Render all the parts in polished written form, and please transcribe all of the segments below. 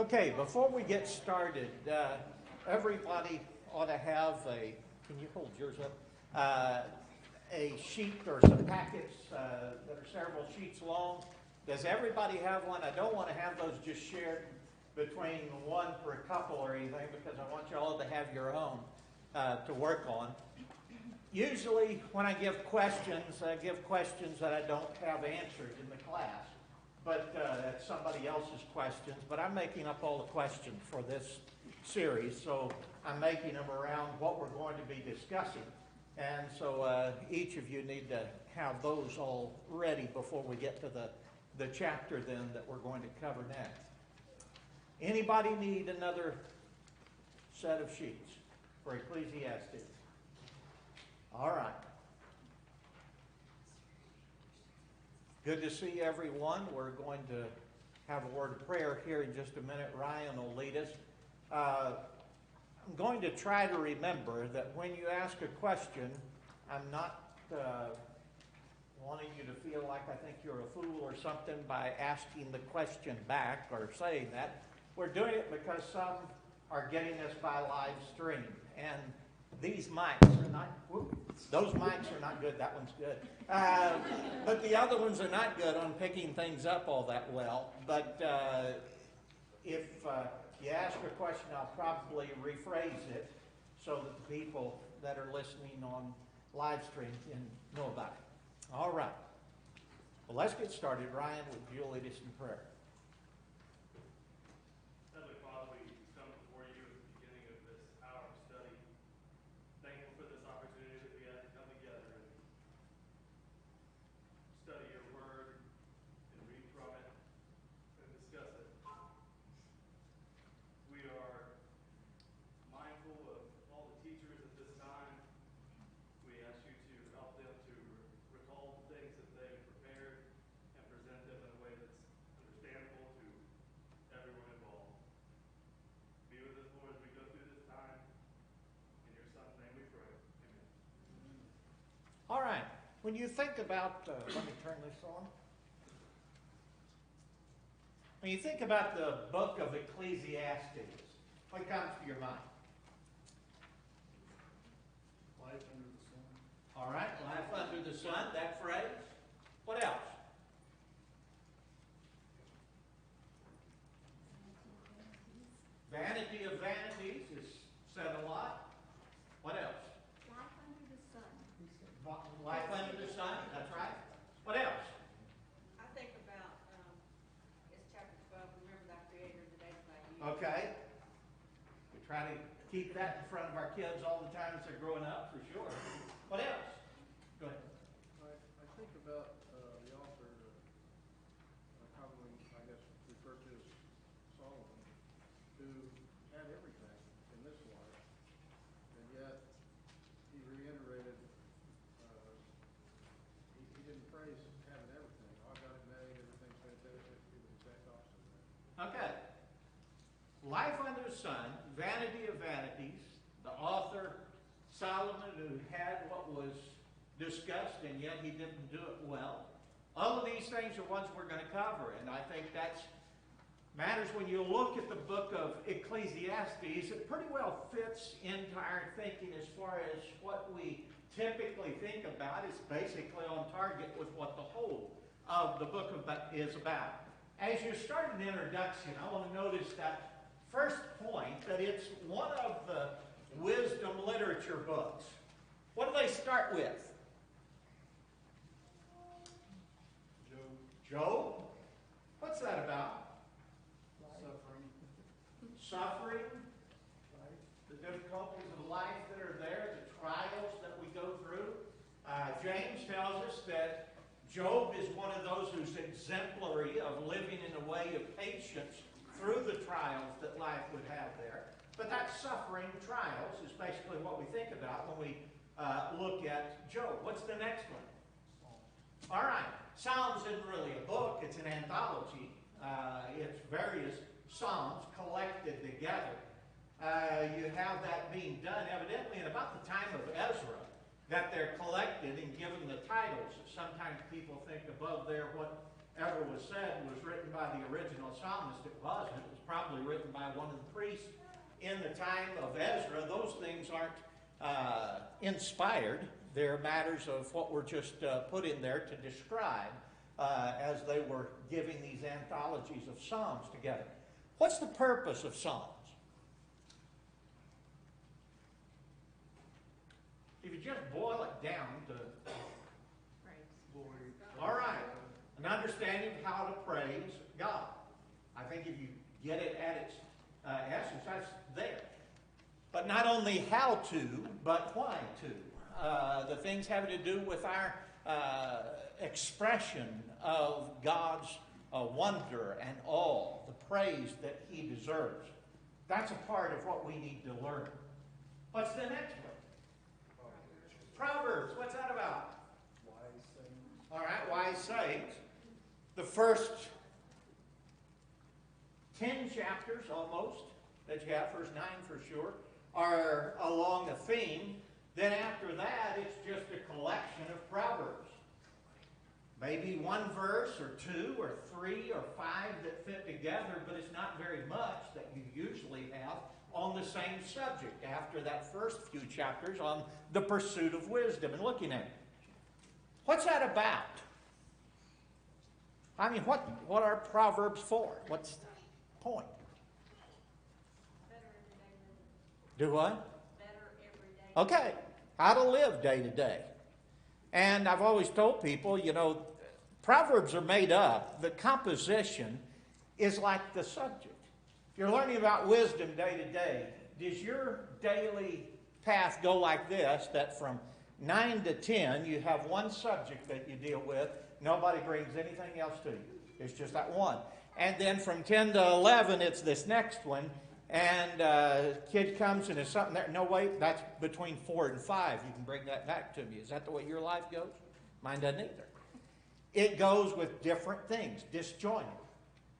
Okay, before we get started, everybody ought to have can you hold yours up? A sheet or some packets that are several sheets long. Does everybody have one? I don't want to have those just shared between one per couple or anything because I want you all to have your own to work on. Usually when I give questions that I don't have answered in the class. But that's somebody else's questions. But I'm making up all the questions for this series, so I'm making them around what we're going to be discussing. And so each of you need to have those all ready before we get to the chapter then that we're going to cover next. Anybody need another set of sheets for Ecclesiastes? All right. Good to see everyone. We're going to have a word of prayer here in just a minute. Ryan will lead us. I'm going to try to remember that when you ask a question, I'm not wanting you to feel like I think you're a fool or something by asking the question back or saying that. We're doing it because some are getting us by live stream. And these mics are not, those mics are not good. That one's good. But the other ones are not good on picking things up all that well. But if you ask a question, I'll probably rephrase it so that the people that are listening on live stream can know about it. All right. Well, let's get started. Ryan, would you lead us in prayer? All right. When you think about, let me turn this on. When you think about the book of Ecclesiastes, what comes to your mind? Life under the sun. All right, life under the sun, that phrase. What else? Vanity of vanities is said a lot. What else? Life under the sun. Life under the sun, that's right. What else? I think about, it's chapter 12, remember thy creator, the days of thy youth. Okay. We try to keep that in front of our kids all the time as they're growing up, for sure. What else? Go ahead. I think about the author, commonly, I guess, referred to as Solomon, who had everything in this life, and yet he reiterated, he didn't praise having everything. Oh, I got it made, everything's fantastic. He was the exact opposite of that. Okay. Life under the sun, vanity of vanities, the author, Solomon, who had what was discussed, and yet he didn't do it well. All of these things are ones we're going to cover, and I think that matters when you look at the book of Ecclesiastes. It pretty well fits into our thinking as far as what we typically think about. It's basically on target with what the whole of the book is about. As you start an introduction, I want to notice that first point, that it's one of the wisdom literature books. What do they start with? Job? What's that about? Suffering. Suffering. The difficulties of life that are there, the trials that we go through. James tells us that Job is one of those who's exemplary of living in a way of patience through the trials that life would have there. But that suffering, trials, is basically what we think about when we look at Job. What's the next one? All right. Psalms isn't really a book. It's an anthology. It's various psalms collected together. You have that being done evidently in about the time of Ezra, that they're collected and given the titles. Sometimes people think above there what ever was said was written by the original psalmist. It wasn't. It was probably written by one of the priests in the time of Ezra. Those things aren't inspired. They're matters of what were just put in there to describe as they were giving these anthologies of psalms together. What's the purpose of psalms? If you just boil it down to, all right, an understanding of how to praise God. I think if you get it at its essence, that's there. But not only how to, but why to. The things having to do with our expression of God's wonder and awe, the praise that He deserves. That's a part of what we need to learn. What's the next one? Proverbs. What's that about? Wise sayings. All right, wise sayings. The first 10 chapters almost that you have, first 9 for sure, are along a theme. Then after that, it's just a collection of proverbs. Maybe one verse or 2 or 3 or 5 that fit together, but it's not very much that you usually have on the same subject after that first few chapters on the pursuit of wisdom and looking at it. What's that about? I mean, what are Proverbs for? What's the point? Better everyday living. Do what? Better everyday. Okay, how to live day to day. And I've always told people, Proverbs are made up. The composition is like the subject. If you're learning about wisdom day to day, does your daily path go like this, that from 9 to 10, you have one subject that you deal with. Nobody brings anything else to you. It's just that one. And then from 10 to 11, it's this next one. And kid comes and there's something there. No, wait, that's between 4 and 5. You can bring that back to me. Is that the way your life goes? Mine doesn't either. It goes with different things, disjointed.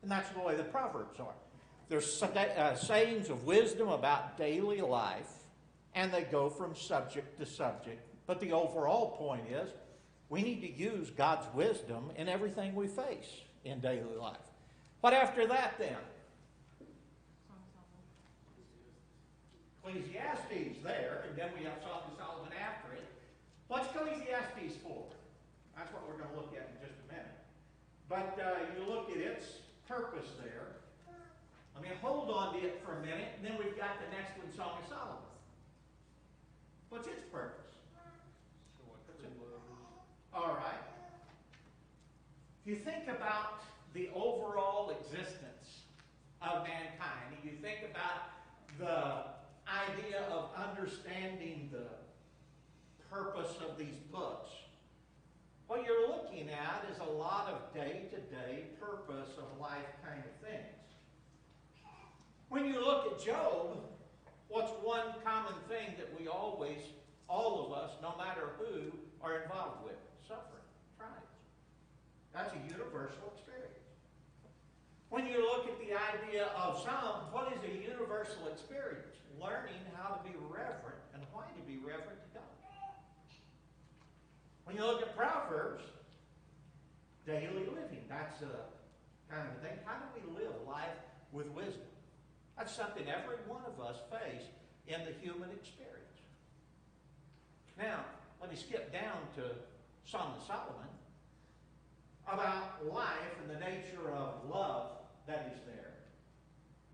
And that's the way the Proverbs are. There's sayings of wisdom about daily life, and they go from subject to subject. But the overall point is, we need to use God's wisdom in everything we face in daily life. What after that then? Ecclesiastes there, and then we have Song of Solomon after it. What's Ecclesiastes for? That's what we're going to look at in just a minute. But you look at its purpose there. Let me hold on to it for a minute, and then we've got the next one, Song of Solomon. What's its purpose? All right. If you think about the overall existence of mankind, and you think about the idea of understanding the purpose of these books, what you're looking at is a lot of day-to-day purpose of life kind of things. When you look at Job, what's one common thing that we always, all of us, no matter who, are involved with? Suffering, trials. That's a universal experience. When you look at the idea of Psalms, what is a universal experience? Learning how to be reverent and why to be reverent to God. When you look at Proverbs, daily living. That's a kind of a thing. How do we live life with wisdom? That's something every one of us face in the human experience. Now, let me skip down to Song of Solomon about life and the nature of love that is there.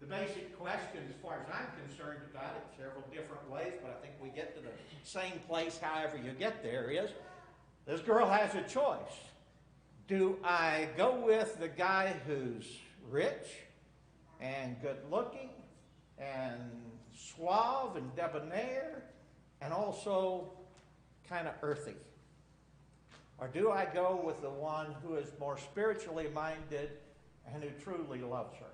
The basic question, as far as I'm concerned about it, several different ways, but I think we get to the same place however you get there, is this girl has a choice. Do I go with the guy who's rich and good looking and suave and debonair and also kind of earthy? Or do I go with the one who is more spiritually minded and who truly loves her?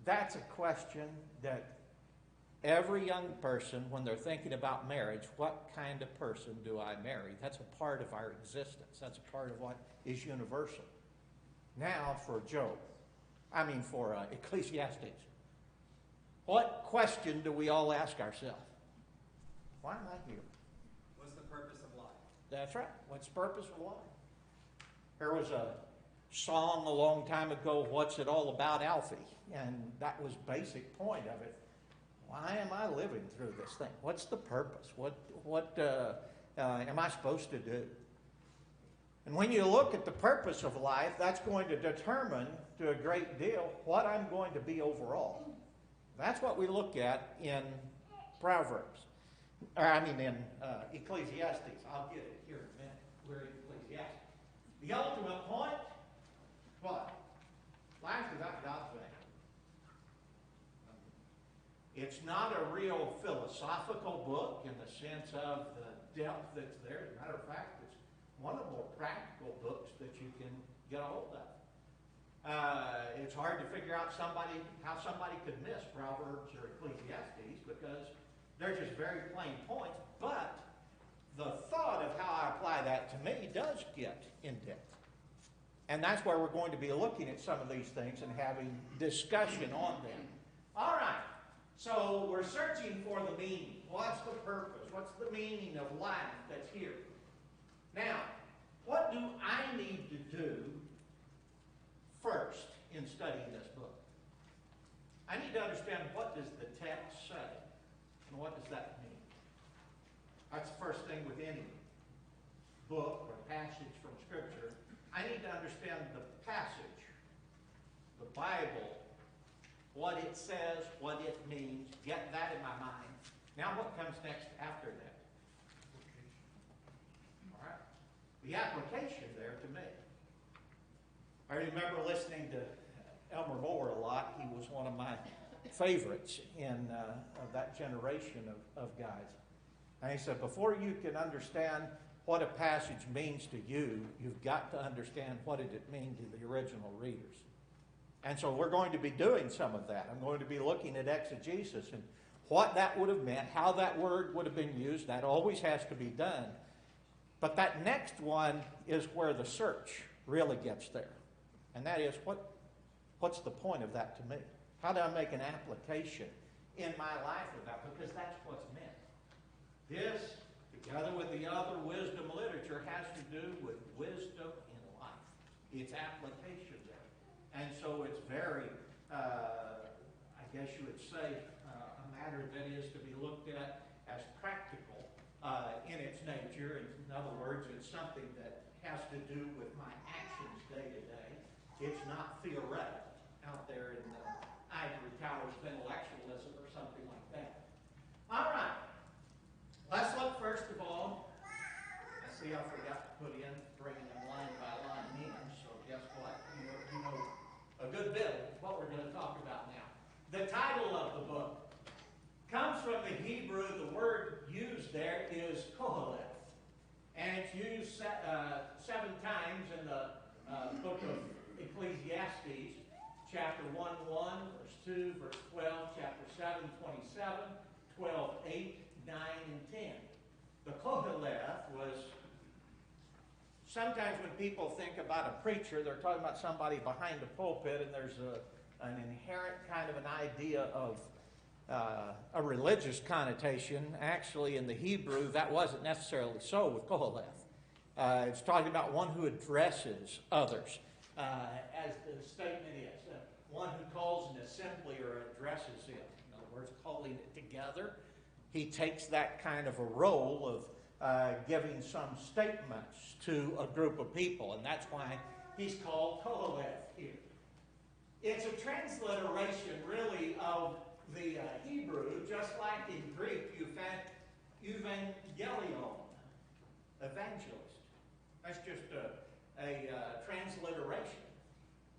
That's a question that every young person, when they're thinking about marriage, what kind of person do I marry? That's a part of our existence. That's a part of what is universal. Now for Ecclesiastes. What question do we all ask ourselves? Why am I here? What's the purpose of life? That's right. What's the purpose of life? There was a song a long time ago, "What's It All About, Alfie?" And that was basic point of it. Why am I living through this thing? What's the purpose? What am I supposed to do? And when you look at the purpose of life, that's going to determine to a great deal what I'm going to be overall. That's what we look at in Proverbs. In Ecclesiastes. I'll get it here in a minute. We're in Ecclesiastes. The ultimate point, what? Life without God's value. It's not a real philosophical book in the sense of the depth that's there. As a matter of fact, it's one of the more practical books that you can get a hold of. It's hard to figure out how somebody could miss Proverbs or Ecclesiastes because they're just very plain points. But the thought of how I apply that to me does get in depth. And that's where we're going to be looking at some of these things and having discussion on them. All right. So we're searching for the meaning. What's the purpose? What's the meaning of life that's here? Now, what do I need to do first in studying this book? I need to understand, what does the text say? And what does that mean? That's the first thing with any book or passage from Scripture. I need to understand the passage, the Bible, what it says, what it means, get that in my mind. Now what comes next after that? All right. The application there to me. I remember listening to Elmer Moore a lot. He was one of my favorites of that generation of guys. And he said, before you can understand what a passage means to you, you've got to understand what did it mean to the original readers. And so we're going to be doing some of that. I'm going to be looking at exegesis and what that would have meant, how that word would have been used. That always has to be done. But that next one is where the search really gets there. And that is, what's the point of that to me? How do I make an application in my life of that? Because that's what's meant. This, together with the other wisdom literature, has to do with wisdom in life. It's application there. And so it's very, I guess you would say, a matter that is to be looked at as practical in its nature. In other words, it's something that has to do with my actions day to day. It's not theoretical out there in the ivory towers of intellectualism or something like that. All right. Let's look first of all. I see I forgot to put in bringing them line by line in. So guess what? You know a good bit of what we're going to talk about now. The title of the book comes from the Hebrew. The word used there is Koheleth. And it's used 7 times in the book of Ecclesiastes, chapter 1, verse 2, verse 12, chapter 7, 27, 12, 8, 9, and 10. The Koheleth was, sometimes when people think about a preacher, they're talking about somebody behind the pulpit, and there's an inherent kind of an idea of a religious connotation. Actually, in the Hebrew, that wasn't necessarily so with Koheleth. It's talking about one who addresses others, as the statement is. One who calls an assembly or addresses it. In other words, calling it together. He takes that kind of a role of giving some statements to a group of people, and that's why he's called Koheleth here. It's a transliteration, really, of the Hebrew, just like in Greek, evangelion, evangelist. That's just a transliteration.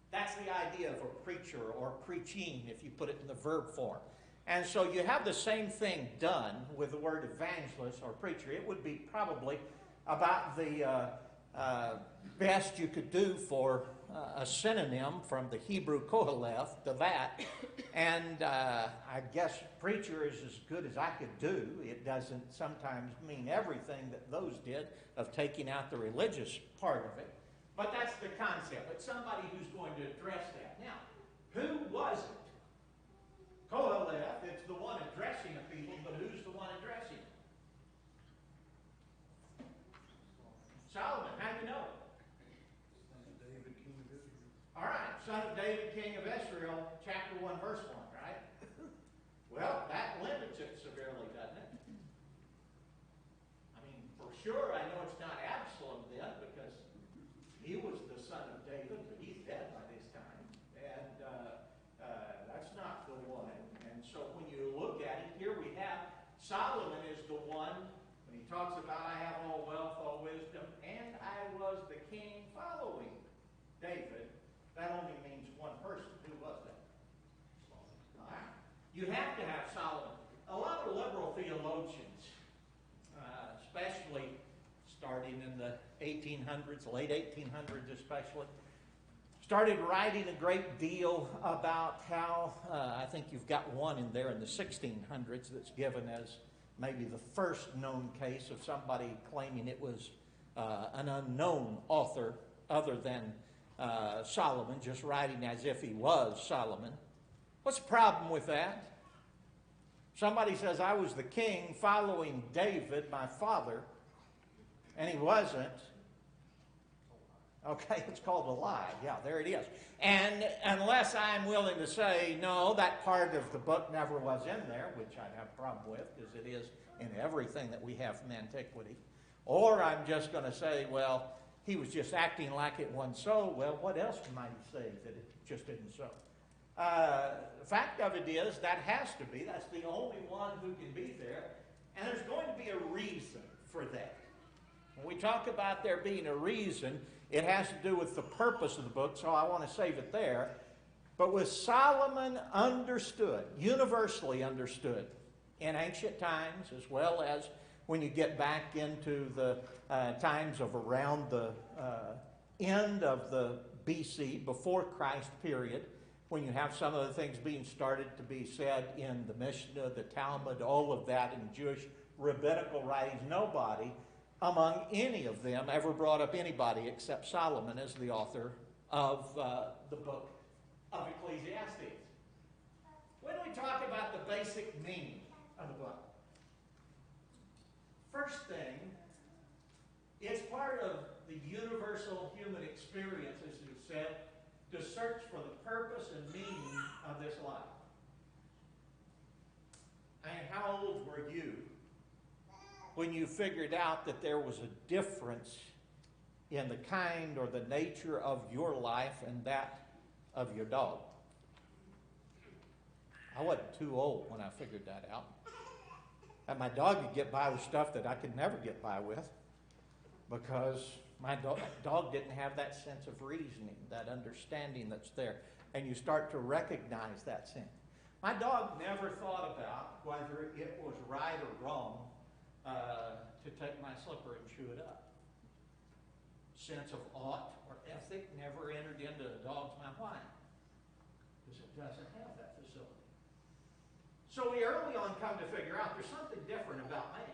That's the idea of a preacher or preaching, if you put it in the verb form. And so you have the same thing done with the word evangelist or preacher. It would be probably about the best you could do for a synonym from the Hebrew Koheleth to that. And I guess preacher is as good as I could do. It doesn't sometimes mean everything that those did of taking out the religious part of it. But that's the concept. It's somebody who's going to address that. Now, who was it? Koheleth, it's the one addressing the people, but who's the one addressing them? Solomon. How do you know? son of David, king of Israel, chapter 1, verse 1, right? Well, that limits it severely, doesn't it? I mean, for sure, I know it's not Absalom then, because he was the son of David, but he's dead by this time. And that's not the one. And so when you look at it, here we have Solomon is the one, when he talks about I have all wealth, all wisdom, and I was the king following David. That only means one person. Who was that? All right. You have to have Solomon. A lot of liberal theologians, especially starting in the 1800s, late 1800s especially, started writing a great deal about how, I think you've got one in there in the 1600s that's given as maybe the first known case of somebody claiming it was an unknown author other than Solomon, just writing as if he was Solomon. What's the problem with that? Somebody says, I was the king following David, my father, and he wasn't. Okay, it's called a lie. Yeah, there it is. And unless I'm willing to say, no, that part of the book never was in there, which I have a problem with, because it is in everything that we have from antiquity, or I'm just going to say, well, he was just acting like it wasn't so. Well, what else might he say that it just isn't so? The fact of it is, that has to be. That's the only one who can be there. And there's going to be a reason for that. When we talk about there being a reason, it has to do with the purpose of the book, so I want to save it there. But with Solomon understood, universally understood, in ancient times, as well as when you get back into the times of around the end of the BC, before Christ period, when you have some of the things being started to be said in the Mishnah, the Talmud, all of that in Jewish rabbinical writings, nobody among any of them ever brought up anybody except Solomon as the author of the book of Ecclesiastes. When we talk about the basic meaning of the book, first thing, it's part of the universal human experience, as you said, to search for the purpose and meaning of this life. I mean, how old were you when you figured out that there was a difference in the kind or the nature of your life and that of your dog? I wasn't too old when I figured that out. And my dog could get by with stuff that I could never get by with, because my dog didn't have that sense of reasoning, that understanding that's there. And you start to recognize that sense. My dog never thought about whether it was right or wrong to take my slipper and chew it up. Sense of ought or ethic never entered into a dog's mind. Why? Because it doesn't have that facility. So we early on come to figure out there's something different about man.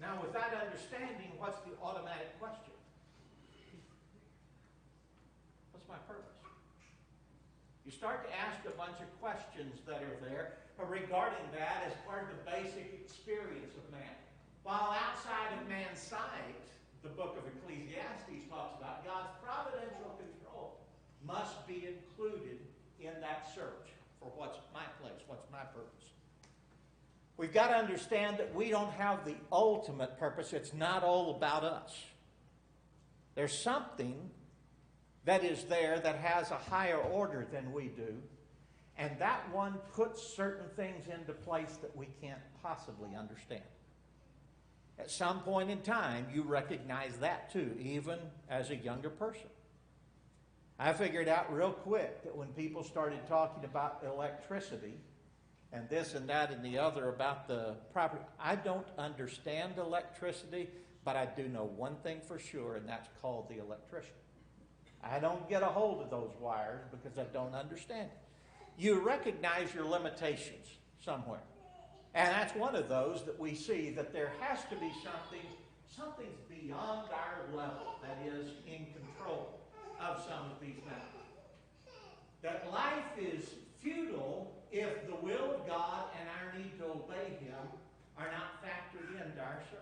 Now, with that understanding, what's the automatic question? What's my purpose? You start to ask a bunch of questions that are there regarding that as part of the basic experience of man. While outside of man's sight, the book of Ecclesiastes talks about God's providential control must be included in that search for what's my place, what's my purpose. We've got to understand that we don't have the ultimate purpose. It's not all about us. There's something that is there that has a higher order than we do, and that one puts certain things into place that we can't possibly understand. At some point in time, you recognize that too, even as a younger person. I figured out real quick that when people started talking about electricity, and this and that and the other about the property, I don't understand electricity, but I do know one thing for sure, and that's called the electrician. I don't get a hold of those wires because I don't understand it. You recognize your limitations somewhere. And that's one of those that we see, that there has to be something's beyond our level that is in control of some of these matters. That life is futile if the will of God and our need to obey Him are not factored into our search.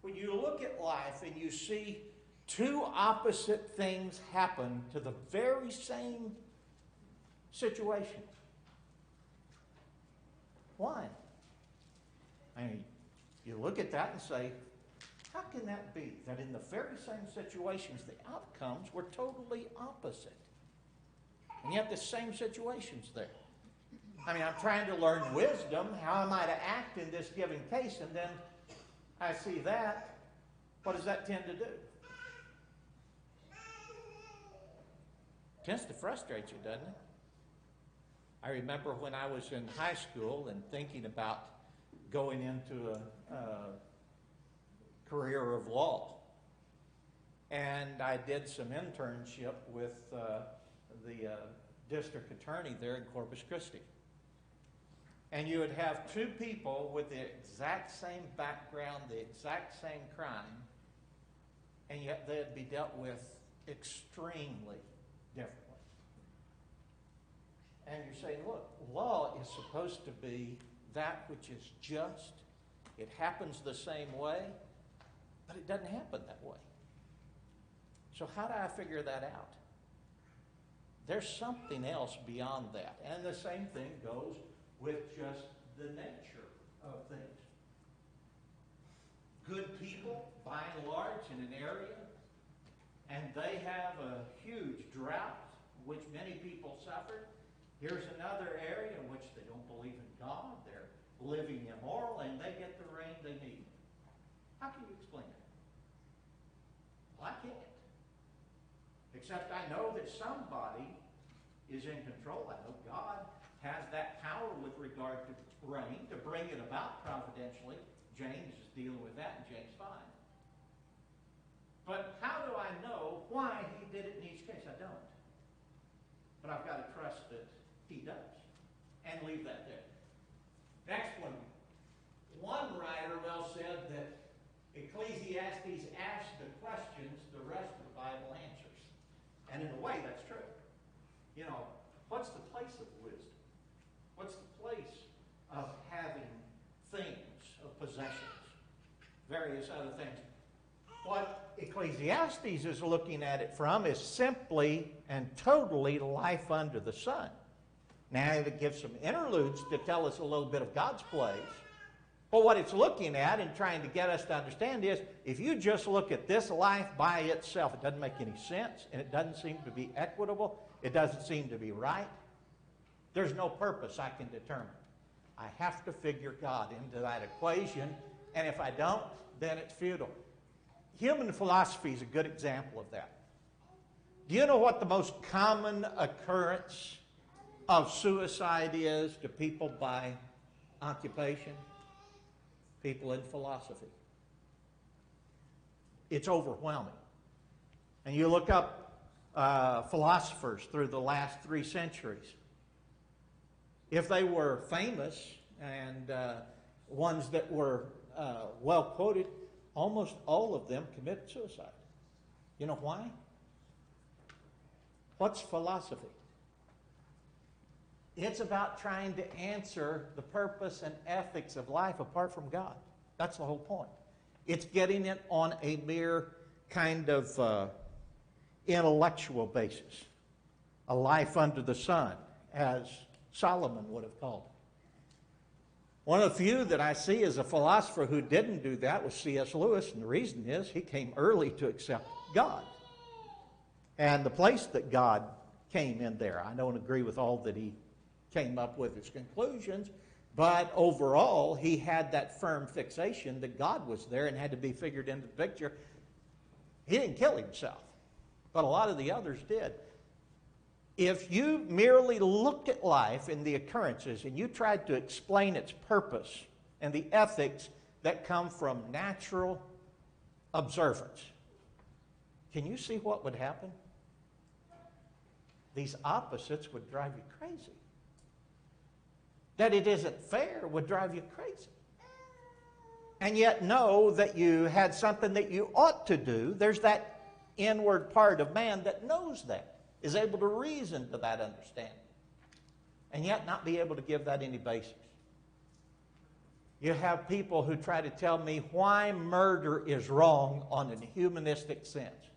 When you look at life and you see two opposite things happen to the very same situation. Why? I mean, you look at that and say, how can that be? That in the very same situations, the outcomes were totally opposite. And yet the same situation's there. I mean, I'm trying to learn wisdom. How am I to act in this given case? And then I see that. What does that tend to do? It tends to frustrate you, doesn't it? I remember when I was in high school and thinking about going into a career of law. And I did some internship with the district attorney there in Corpus Christi. And you would have two people with the exact same background, the exact same crime, and yet they'd be dealt with extremely differently. And you're saying, look, law is supposed to be that which is just. It happens the same way, but it doesn't happen that way. So how do I figure that out? There's something else beyond that. And the same thing goes with just the nature of things. Good people, by and large, in an area, and they have a huge drought, which many people suffer. Here's another area in which they don't believe in God, they're living immoral, and they get the rain they need. How can you explain that? Well, I can't. Except I know that somebody is in control. I know God has that power with regard to rain, to bring it about providentially. James is dealing with that in James 5. But how do I know why he did it in each case? I don't. But I've got to trust that he does. And leave that there. Next one. One writer well said that Ecclesiastes asks the questions the rest of the Bible answers. And in a way, that's true. You know, what's the place of wisdom? What's the place of having things, of possessions, various other things? What Ecclesiastes is looking at it from is simply and totally life under the sun. Now, it gives some interludes to tell us a little bit of God's place. But what it's looking at and trying to get us to understand is, if you just look at this life by itself, it doesn't make any sense, and it doesn't seem to be equitable. It doesn't seem to be right. There's no purpose I can determine. I have to figure God into that equation, and if I don't, then it's futile. Human philosophy is a good example of that. Do you know what the most common occurrence of suicide is to people by occupation? People in philosophy. It's overwhelming. And you look up philosophers through the last 3 centuries. If they were famous and ones that were well quoted, almost all of them committed suicide. You know why? What's philosophy? It's about trying to answer the purpose and ethics of life apart from God. That's the whole point. It's getting it on a mere kind of intellectual basis. A life under the sun, as Solomon would have called it. One of the few that I see as a philosopher who didn't do that was C.S. Lewis, and the reason is he came early to accept God. And the place that God came in there. I don't agree with all that he came up with his conclusions, but overall he had that firm fixation that God was there and had to be figured into the picture. He didn't kill himself, but a lot of the others did. If you merely looked at life and the occurrences and you tried to explain its purpose and the ethics that come from natural observance, can you see what would happen? These opposites would drive you crazy. That it isn't fair would drive you crazy. And yet know that you had something that you ought to do. There's that inward part of man that knows that, is able to reason to that understanding, and yet not be able to give that any basis. You have people who try to tell me why murder is wrong on a humanistic sense.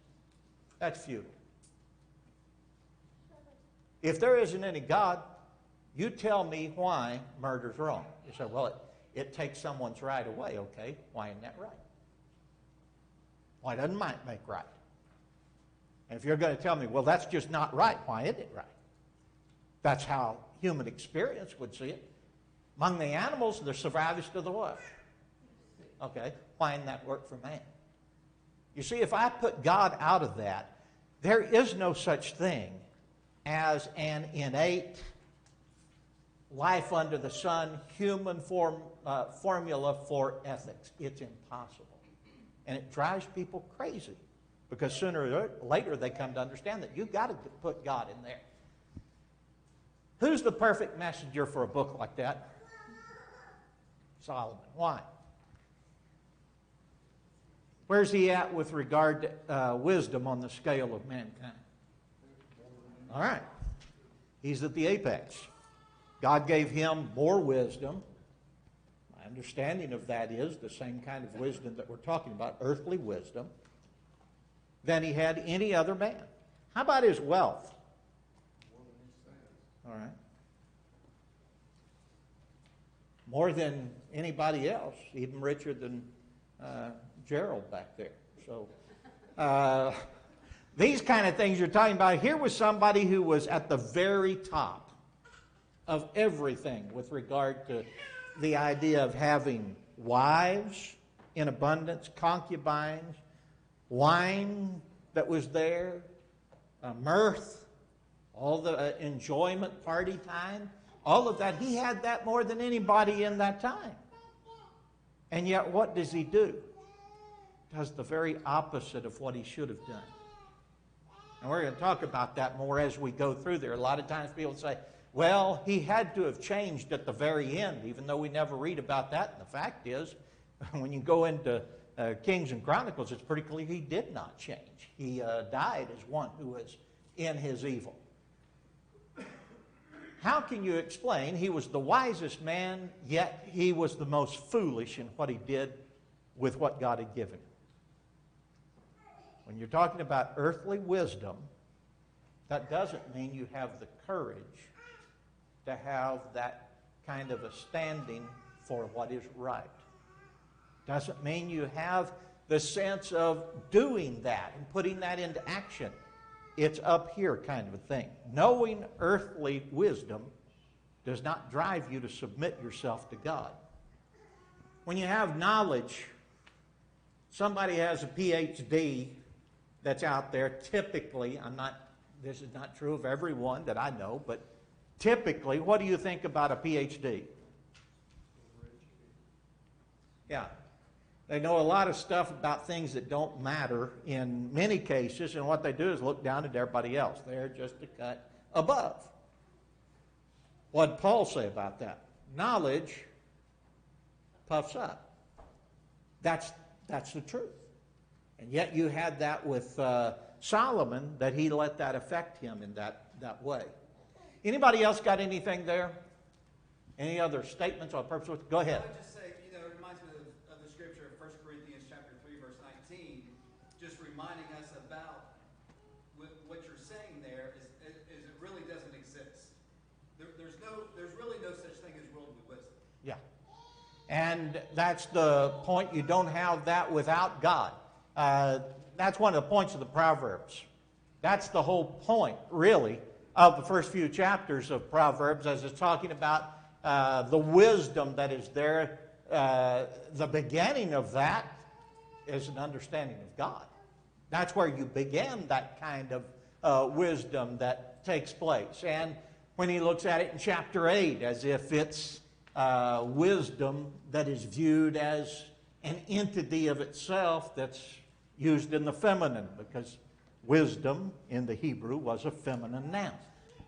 That's futile. If there isn't any God, you tell me why murder's wrong. You say, well, it takes someone's right away. Okay, why isn't that right? Why doesn't might make right? And if you're going to tell me, well, that's just not right, why isn't it right? That's how human experience would see it. Among the animals, the survivest of the what? Okay, why didn't that work for man? You see, if I put God out of that, there is no such thing as an innate life under the sun human formula for ethics. It's impossible. And it drives people crazy because sooner or later they come to understand that you've got to put God in there. Who's the perfect messenger for a book like that? Solomon. Why? Where's he at with regard to wisdom on the scale of mankind? All right. He's at the apex. God gave him more wisdom. My understanding of that is the same kind of wisdom that we're talking about, earthly wisdom, than he had any other man. How about his wealth? All right. More than anybody else, even richer than Gerald back there. So these kind of things you're talking about, here was somebody who was at the very top of everything with regard to the idea of having wives in abundance, concubines, wine that was there, mirth, all the enjoyment, party time, all of that. He had that more than anybody in that time. And yet what does he do? Does the very opposite of what he should have done. And we're going to talk about that more as we go through there. A lot of times people say, well, he had to have changed at the very end, even though we never read about that. And the fact is, when you go into Kings and Chronicles, it's pretty clear he did not change. He died as one who was in his evil. How can you explain he was the wisest man, yet he was the most foolish in what he did with what God had given him? When you're talking about earthly wisdom, that doesn't mean you have the courage to have that kind of a standing for what is right. Doesn't mean you have the sense of doing that and putting that into action. It's up here kind of a thing. Knowing earthly wisdom does not drive you to submit yourself to God. When you have knowledge, somebody has a PhD that's out there, typically, this is not true of everyone that I know, but typically, what do you think about a PhD? Yeah. They know a lot of stuff about things that don't matter in many cases, and what they do is look down at everybody else. They're just a cut above. What did Paul say about that? Knowledge puffs up. That's the truth. And yet you had that with Solomon, that he let that affect him in that way. Anybody else got anything there? Any other statements or purpose? Go ahead. I would just say, it reminds me of the scripture of 1 Corinthians chapter 3, verse 19, just reminding us about what you're saying there is it really doesn't exist. There's really no such thing as worldly wisdom. Yeah. And that's the point. You don't have that without God. That's one of the points of the Proverbs. That's the whole point, really, of the first few chapters of Proverbs, as it's talking about the wisdom that is there. The beginning of that is an understanding of God. That's where you begin that kind of wisdom that takes place. And when he looks at it in chapter 8, as if it's wisdom that is viewed as an entity of itself that's used in the feminine, because wisdom in the Hebrew was a feminine noun.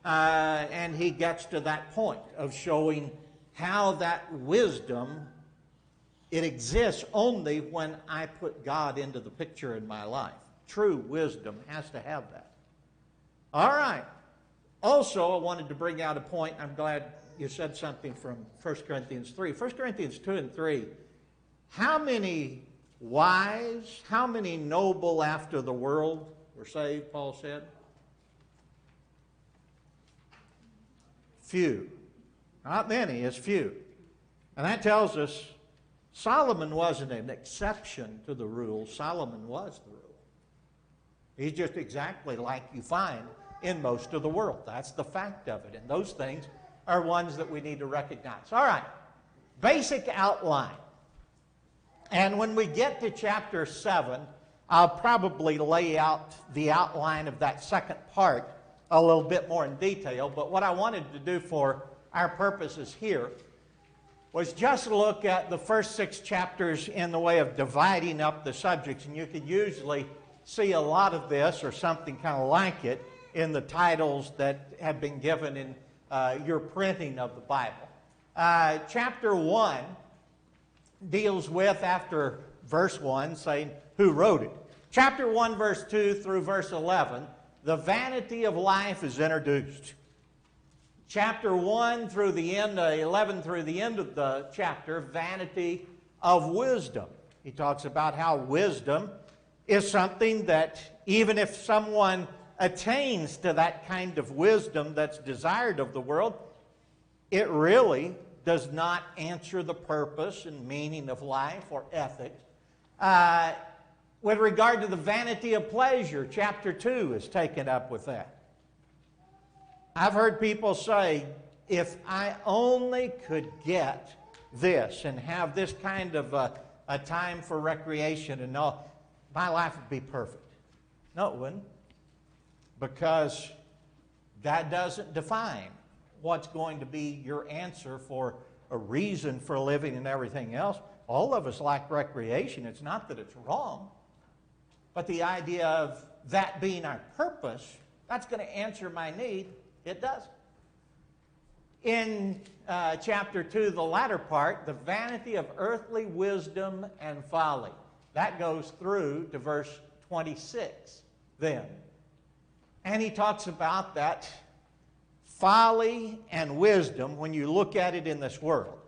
And he gets to that point of showing how that wisdom, it exists only when I put God into the picture in my life. True wisdom has to have that. All right. Also, I wanted to bring out a point. I'm glad you said something from 1 Corinthians 3. 1 Corinthians 2 and 3. How many wise, how many noble after the world were saved, Paul said? Few. Not many, it's few. And that tells us Solomon wasn't an exception to the rule. Solomon was the rule. He's just exactly like you find in most of the world. That's the fact of it. And those things are ones that we need to recognize. All right. Basic outline. And when we get to chapter 7, I'll probably lay out the outline of that second part a little bit more in detail. But what I wanted to do for our purposes here was just look at the first 6 chapters in the way of dividing up the subjects. And you can usually see a lot of this or something kind of like it in the titles that have been given in your printing of the Bible. Chapter 1 deals with, after verse 1, saying who wrote it. Chapter 1, verse 2 through verse 11, the vanity of life is introduced. Chapter 1 through the end, 11 through the end of the chapter, vanity of wisdom. He talks about how wisdom is something that even if someone attains to that kind of wisdom that's desired of the world, it really does not answer the purpose and meaning of life or ethics. With regard to the vanity of pleasure, chapter 2 is taken up with that. I've heard people say, if I only could get this and have this kind of a time for recreation and all, my life would be perfect. No, it wouldn't. Because that doesn't define what's going to be your answer for a reason for living and everything else. All of us like recreation. It's not that it's wrong. But the idea of that being our purpose, that's going to answer my need. It does. In chapter 2, the latter part, the vanity of earthly wisdom and folly. That goes through to verse 26 then. And he talks about that folly and wisdom when you look at it in this world.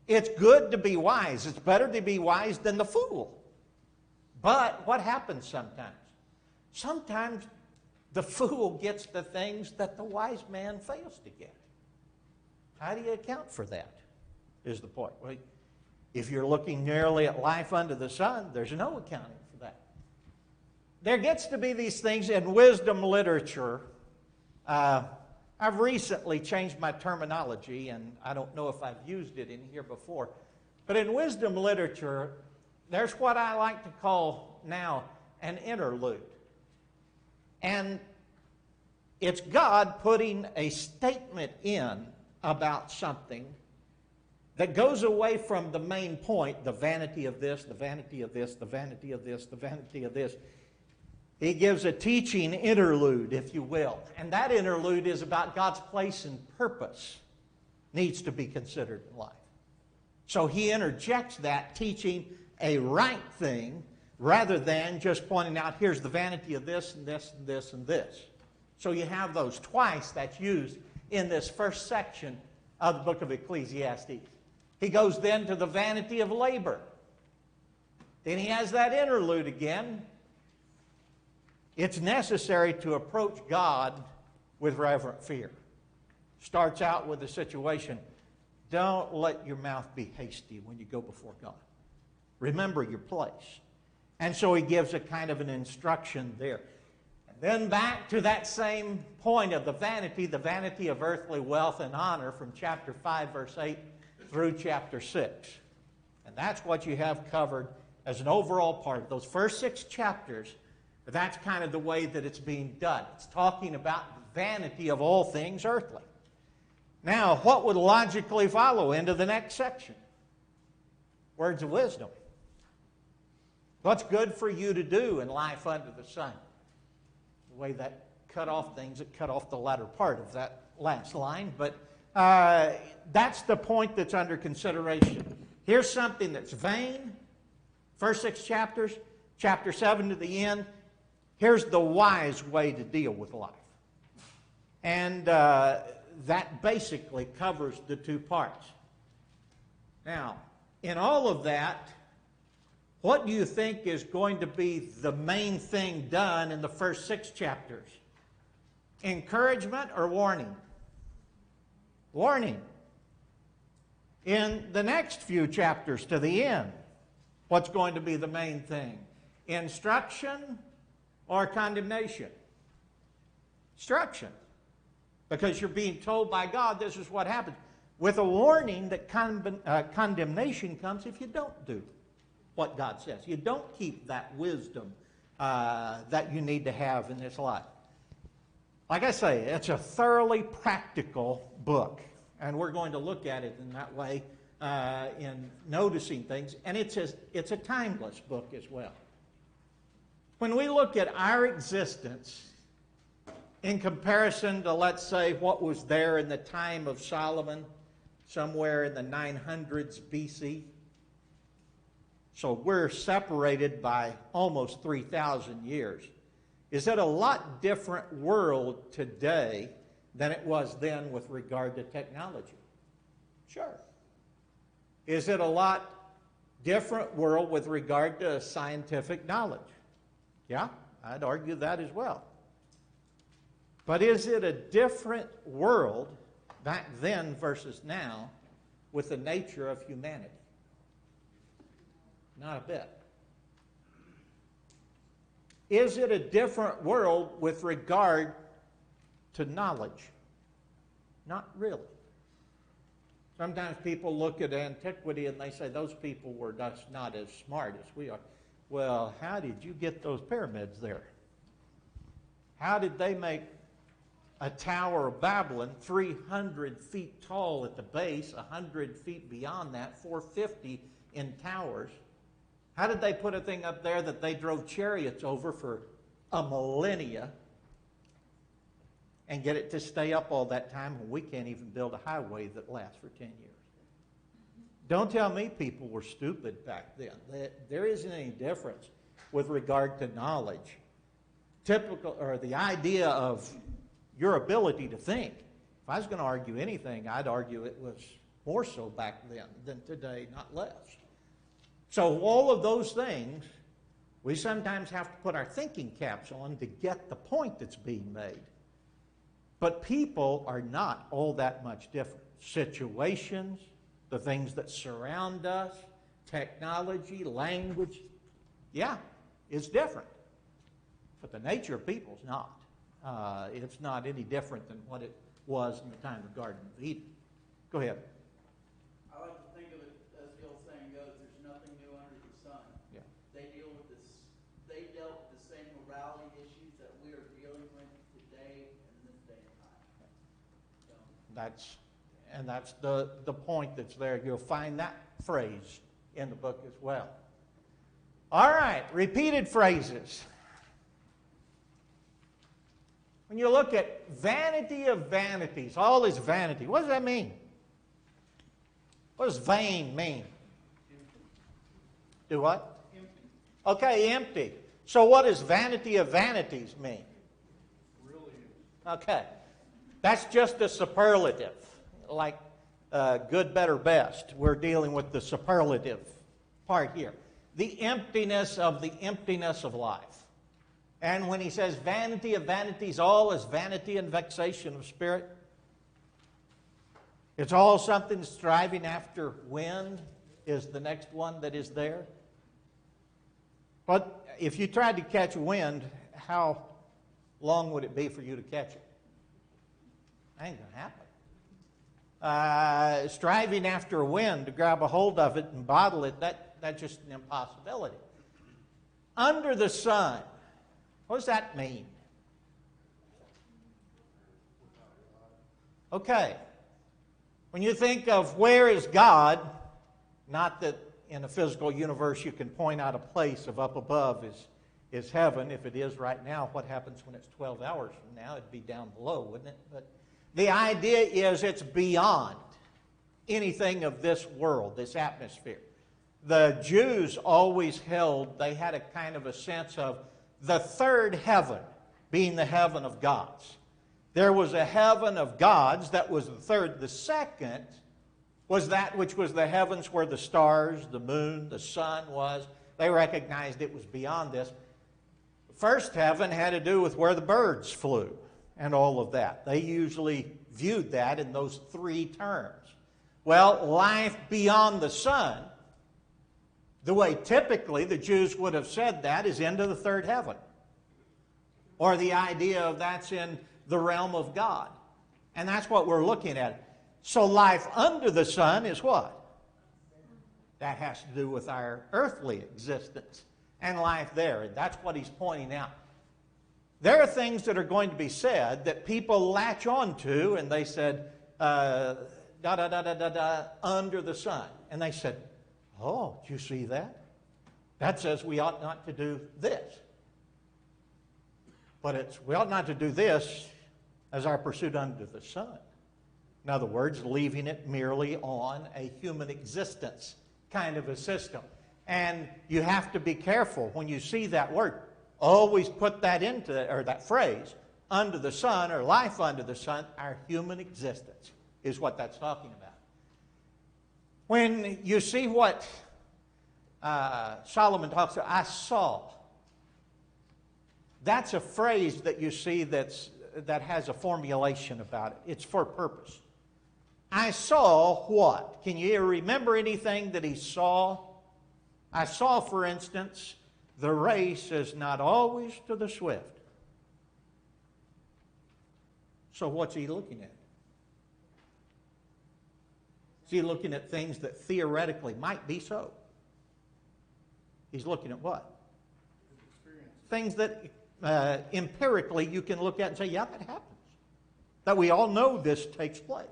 It's good to be wise. It's better to be wise than the fool. But what happens sometimes? Sometimes the fool gets the things that the wise man fails to get. How do you account for that, is the point. Well, if you're looking narrowly at life under the sun, there's no accounting for that. There gets to be these things in wisdom literature. I've recently changed my terminology, and I don't know if I've used it in here before. But in wisdom literature, there's what I like to call now an interlude. And it's God putting a statement in about something that goes away from the main point, the vanity of this, the vanity of this, the vanity of this, the vanity of this. He gives a teaching interlude, if you will. And that interlude is about God's place and purpose needs to be considered in life. So he interjects that, teaching a right thing rather than just pointing out, here's the vanity of this and this and this and this. So you have those twice that's used in this first section of the book of Ecclesiastes. He goes then to the vanity of labor. Then he has that interlude again. It's necessary to approach God with reverent fear. Starts out with the situation, don't let your mouth be hasty when you go before God. Remember your place. And so he gives a kind of an instruction there. And then back to that same point of the vanity of earthly wealth and honor from chapter 5, verse 8 through chapter 6. And that's what you have covered as an overall part. Those first 6 chapters, that's kind of the way that it's being done. It's talking about the vanity of all things earthly. Now, what would logically follow into the next section? Words of wisdom. What's good for you to do in life under the sun? The way that cut off things, it cut off the latter part of that last line, but that's the point that's under consideration. Here's something that's vain. First 6 chapters, chapter 7 to the end. Here's the wise way to deal with life. And that basically covers the 2 parts. Now, in all of that, What do you think is going to be the main thing done in the first 6 chapters? Encouragement or warning? Warning. In the next few chapters to the end, what's going to be the main thing? Instruction or condemnation? Instruction. Because you're being told by God this is what happens. With a warning that condemnation comes if you don't do what God says. You don't keep that wisdom that you need to have in this life. Like I say, it's a thoroughly practical book. And we're going to look at it in that way in noticing things. And it's a timeless book as well. When we look at our existence in comparison to, let's say, what was there in the time of Solomon, somewhere in the 900s BC. So we're separated by almost 3,000 years. Is it a lot different world today than it was then with regard to technology? Sure. Is it a lot different world with regard to scientific knowledge? Yeah, I'd argue that as well. But is it a different world back then versus now with the nature of humanity? Not a bit. Is it a different world with regard to knowledge? Not really. Sometimes people look at antiquity and they say those people were just not as smart as we are. Well, how did you get those pyramids there? How did they make a Tower of Babylon 300 feet tall at the base, 100 feet beyond that, 450 in towers? How did they put a thing up there that they drove chariots over for a millennia and get it to stay up all that time when we can't even build a highway that lasts for 10 years? Don't tell me people were stupid back then. There isn't any difference with regard to knowledge. Typical, or the idea of your ability to think. If I was going to argue anything, I'd argue it was more so back then than today, not less. So all of those things, we sometimes have to put our thinking caps on to get the point that's being made. But people are not all that much different. Situations, the things that surround us, technology, language, yeah, it's different. But the nature of people is not. It's not any different than what it was in the time of the Garden of Eden. Go ahead. I like to think of it as the old saying goes, there's nothing new under the sun. Yeah. They dealt with the same morality issues that we are dealing with today in this day and time. So, That's the point that's there. You'll find that phrase in the book as well. All right, repeated phrases. When you look at vanity of vanities, all is vanity. What does that mean? What does vain mean? Do what? Empty. Okay, empty. So what does vanity of vanities mean? Really is. Okay. That's just a superlative, like good, better, best. We're dealing with the superlative part here. The emptiness of life. And when he says vanity of vanities, all is vanity and vexation of spirit. It's all something striving after wind is the next one that is there. But if you tried to catch wind, how long would it be for you to catch it? That ain't going to happen. Striving after wind to grab a hold of it and bottle it, that's just an impossibility. Under the sun. What does that mean? Okay. When you think of where is God, not that in a physical universe you can point out a place of up above is heaven. If it is right now, what happens when it's 12 hours from now? It'd be down below, wouldn't it? But the idea is it's beyond anything of this world, this atmosphere. The Jews always held, they had a kind of a sense of the third heaven being the heaven of gods. There was a heaven of gods that was the third. The second was that which was the heavens where the stars, the moon, the sun was, they recognized it was beyond this. First heaven had to do with where the birds flew and all of that. They usually viewed that in those three terms. Well, life beyond the sun, the way typically the Jews would have said that, is into the third heaven. Or the idea of that's in the realm of God. And that's what we're looking at. So life under the sun is what? That has to do with our earthly existence and life there. And that's what he's pointing out. There are things that are going to be said that people latch on to, and they said, under the sun. And they said, oh, do you see that? That says we ought not to do this. But we ought not to do this as our pursuit under the sun. In other words, leaving it merely on a human existence kind of a system. And you have to be careful when you see that word. Always put that into, or that phrase, under the sun, or life under the sun, our human existence is what that's talking about. When you see what Solomon talks about, I saw. That's a phrase that you see that has a formulation about it. It's for purpose. I saw what? Can you remember anything that he saw? I saw, for instance, the race is not always to the swift. So what's he looking at? Is he looking at things that theoretically might be so? He's looking at what? Things that empirically you can look at and say, yeah, that happens. That we all know this takes place.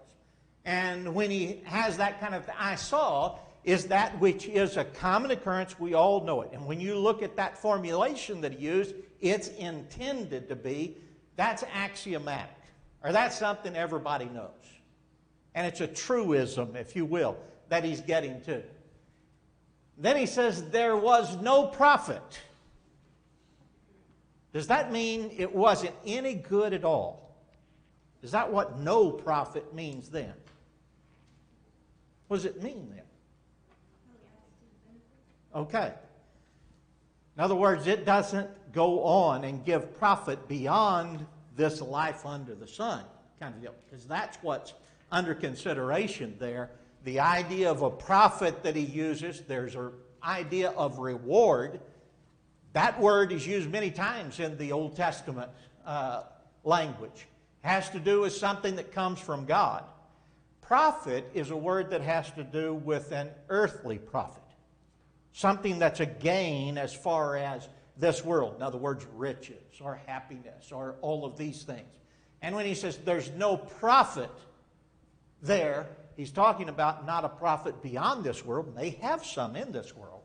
And when he has that kind of, I saw, is that which is a common occurrence, we all know it. And when you look at that formulation that he used, it's intended to be, that's axiomatic. Or that's something everybody knows. And it's a truism, if you will, that he's getting to. Then he says, there was no prophet. Does that mean it wasn't any good at all? Is that what no prophet means then? What does it mean then? Okay. In other words, it doesn't go on and give profit beyond this life under the sun kind of deal, because that's what's under consideration there. The idea of a prophet that he uses, there's an idea of reward. That word is used many times in the Old Testament language. It has to do with something that comes from God. Prophet is a word that has to do with an earthly profit. Something that's a gain as far as this world. In other words, riches or happiness or all of these things. And when he says there's no profit there, he's talking about not a profit beyond this world. They have some in this world.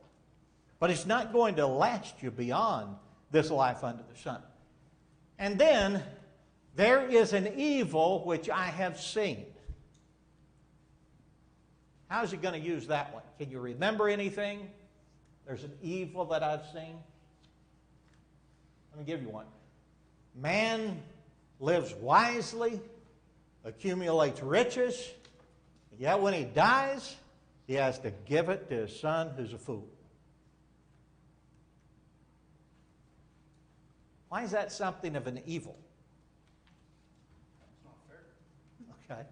But it's not going to last you beyond this life under the sun. And then, there is an evil which I have seen. How is he going to use that one? Can you remember anything? There's an evil that I've seen. Let me give you one. Man lives wisely, accumulates riches, yet when he dies, he has to give it to his son who's a fool. Why is that something of an evil? Okay.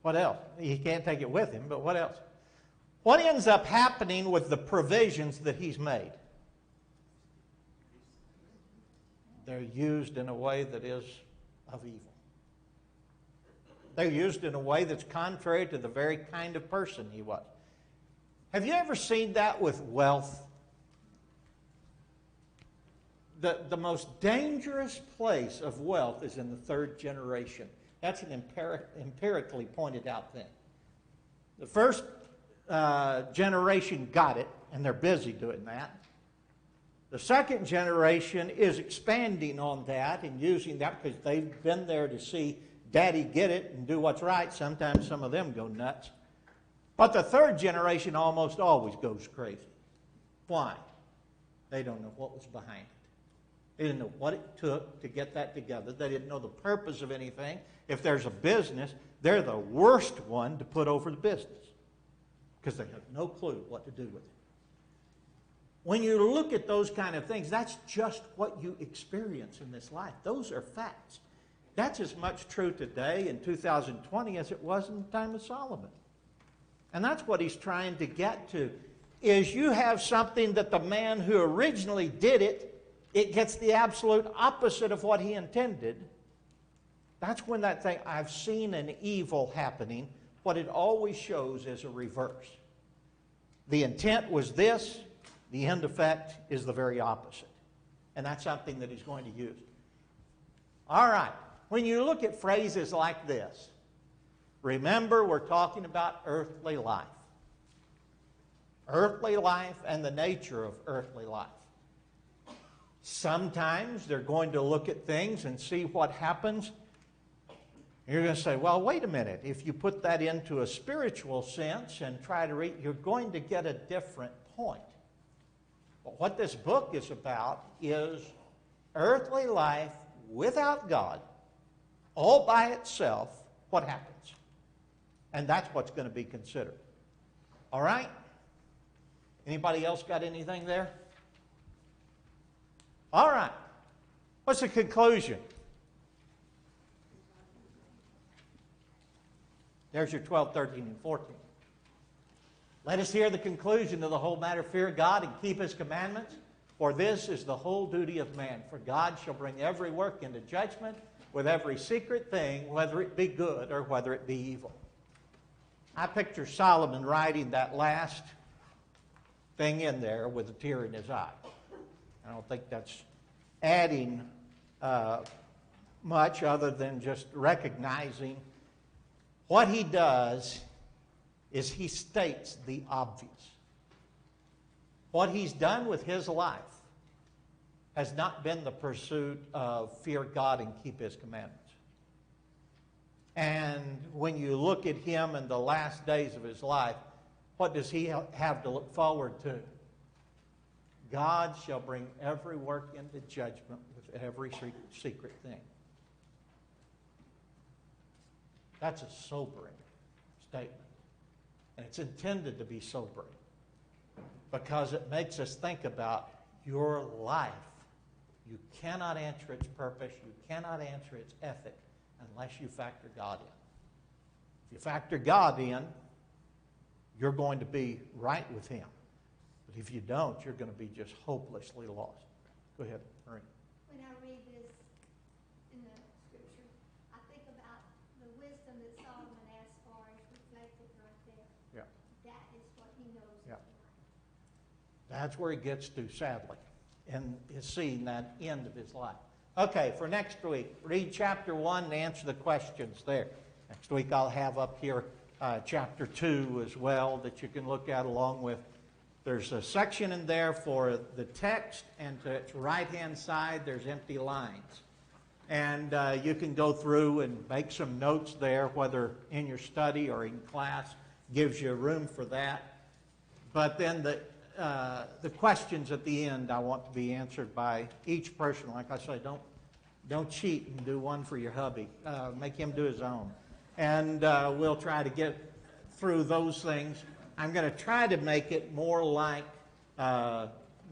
What else? He can't take it with him, but what else? What ends up happening with the provisions that he's made? They're used in a way that is of evil. They're used in a way that's contrary to the very kind of person he was. Have you ever seen that with wealth? The most dangerous place of wealth is in the third generation. That's an empirically pointed out thing. The first generation got it, and they're busy doing that. The second generation is expanding on that and using that because they've been there to see Daddy get it and do what's right. Sometimes some of them go nuts. But the third generation almost always goes crazy. Why? They don't know what was behind it. They didn't know what it took to get that together. They didn't know the purpose of anything. If there's a business, they're the worst one to put over the business because they have no clue what to do with it. When you look at those kind of things, that's just what you experience in this life. Those are facts. That's as much true today in 2020 as it was in the time of Solomon. And that's what he's trying to get to, is you have something that the man who originally did it, it gets the absolute opposite of what he intended. That's when that thing, I've seen an evil happening, what it always shows is a reverse. The intent was this, the end effect is the very opposite. And that's something that he's going to use. All right, when you look at phrases like this, remember we're talking about earthly life. Earthly life and the nature of earthly life. Sometimes they're going to look at things and see what happens. You're going to say, well, wait a minute. If you put that into a spiritual sense and try to read, you're going to get a different point. But what this book is about is earthly life without God, all by itself, what happens? And that's what's going to be considered. All right? Anybody else got anything there? All right. What's the conclusion? There's your 12, 13, and 14. Let us hear the conclusion of the whole matter. Fear God and keep His commandments, for this is the whole duty of man. For God shall bring every work into judgment with every secret thing, whether it be good or whether it be evil. I picture Solomon writing that last thing in there with a tear in his eye. I don't think that's adding much other than just recognizing what he does is he states the obvious. What he's done with his life has not been the pursuit of fear God and keep His commandments. And when you look at him in the last days of his life, what does he have to look forward to? God shall bring every work into judgment with every secret thing. That's a sobering statement. And it's intended to be sobering because it makes us think about your life. You cannot answer its purpose. You cannot answer its ethic unless you factor God in. If you factor God in, you're going to be right with Him. But if you don't, you're going to be just hopelessly lost. Go ahead, Marie. When I read this in the scripture, I think about the wisdom that Solomon asked for is reflected right there. Yeah. That is what he knows. Yeah. That's where he gets to, sadly, and is seeing that end of his life. Okay, for next week, read chapter 1 and answer the questions there. Next week I'll have up here chapter 2 as well that you can look at along with. There's a section in there for the text, and to its right-hand side there's empty lines. And you can go through and make some notes there, whether in your study or in class. Gives you room for that. But then the questions at the end I want to be answered by each person. Like I say, don't cheat and do one for your hubby. Make him do his own. And we'll try to get through those things. I'm going to try to make it more like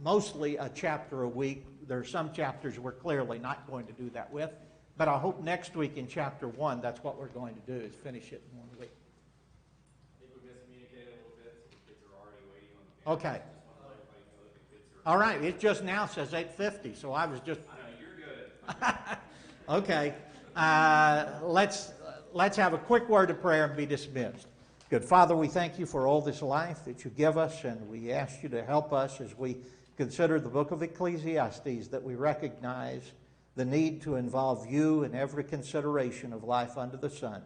mostly a chapter a week. There are some chapters we're clearly not going to do that with. But I hope next week in chapter 1, that's what we're going to do, is finish it in 1 week. I think we miscommunicated a little bit, so the kids are already waiting on the camera. Okay. Just want to let everybody know that the kids are... All right, it just now says 8:50, so I was just... I know, you're good. Okay, let's have a quick word of prayer and be dismissed. Good. Father, we thank you for all this life that you give us, and we ask you to help us as we consider the book of Ecclesiastes, that we recognize the need to involve you in every consideration of life under the sun.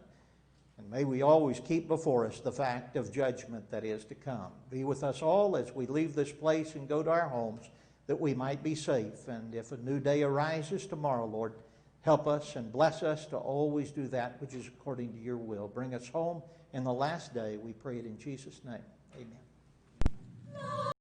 And may we always keep before us the fact of judgment that is to come. Be with us all as we leave this place and go to our homes, that we might be safe. And if a new day arises tomorrow, Lord, help us and bless us to always do that which is according to your will. Bring us home in the last day, we pray it in Jesus' name. Amen.